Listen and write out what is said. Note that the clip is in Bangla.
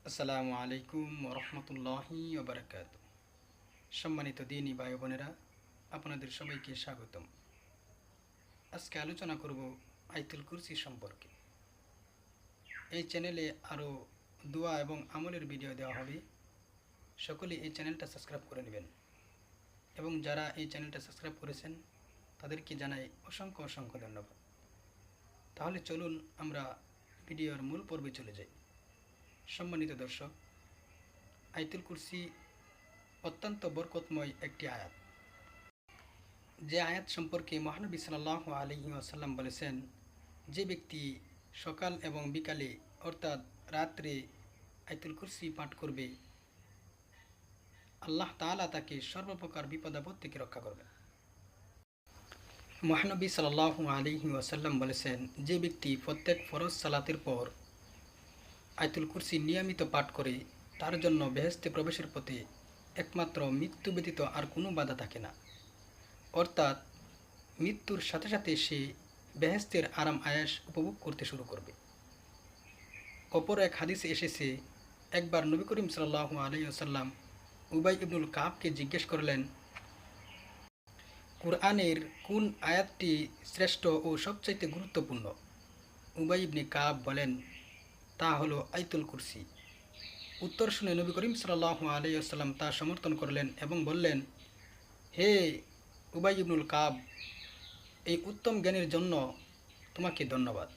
আসসালামু আলাইকুম রহমতুল্লাহি ওবরাকাত। সম্মানিত দিনী ভাই বোনেরা, আপনাদের সবাইকে স্বাগতম। আজকে আলোচনা করব আয়াতুল কুরসি সম্পর্কে। এই চ্যানেলে আরও দোয়া এবং আমলের ভিডিও দেওয়া হবে। সকলেই এই চ্যানেলটা সাবস্ক্রাইব করে নেবেন এবং যারা এই চ্যানেলটা সাবস্ক্রাইব করেছেন তাদেরকে জানাই অসংখ্য অসংখ্য ধন্যবাদ। তাহলে চলুন আমরা ভিডিওর মূল পর্বে চলে যাই। সম্মানিত দর্শক, আয়াতুল কুরসি অত্যন্ত বরকতময় একটি আয়াত। যে আয়াত সম্পর্কে মহানবী সাল্লাল্লাহু আলাইহি ওয়াসাল্লাম বলেছেন, যে ব্যক্তি সকাল এবং বিকালে অর্থাৎ রাত্রে আয়াতুল কুরসি পাঠ করবে, আল্লাহ তাআলা তাকে সর্বপ্রকার বিপদ আপদ থেকে রক্ষা করবে। মহানবী সাল্লাল্লাহু আলাইহি ওয়াসাল্লাম বলেছেন, যে ব্যক্তি প্রত্যেক ফরজ সালাতের পর আয়াতুল কুরসি নিয়মিত পাঠ করে, তার জন্য বেহেশতে প্রবেশের পথে একমাত্র মৃত্যু ব্যতীত আর কোনো বাধা থাকে না। অর্থাৎ মৃত্যুর সাথে সাথে সে বেহেশতের আরাম আয়েশ উপভোগ করতে শুরু করবে। অপর এক হাদিসে এসেছে, একবার নবী করিম সাল্লাল্লাহু আলাইহি ওয়াসাল্লাম উবাই ইবনুল কাবকে জিজ্ঞেস করলেন, কুরআনের কোন আয়াতটি শ্রেষ্ঠ ও সবচাইতে গুরুত্বপূর্ণ? উবাই ইবনে কাব বলেন, তা হলো আয়াতুল কুরসি। উত্তর শুনে নবী করিম সাল্লাল্লাহু আলাইহি ওয়াসাল্লাম তা সমর্থন করলেন এবং বললেন, হে উবাই ইবনুল কাব, এই উত্তম জ্ঞানের জন্য তোমাকে ধন্যবাদ।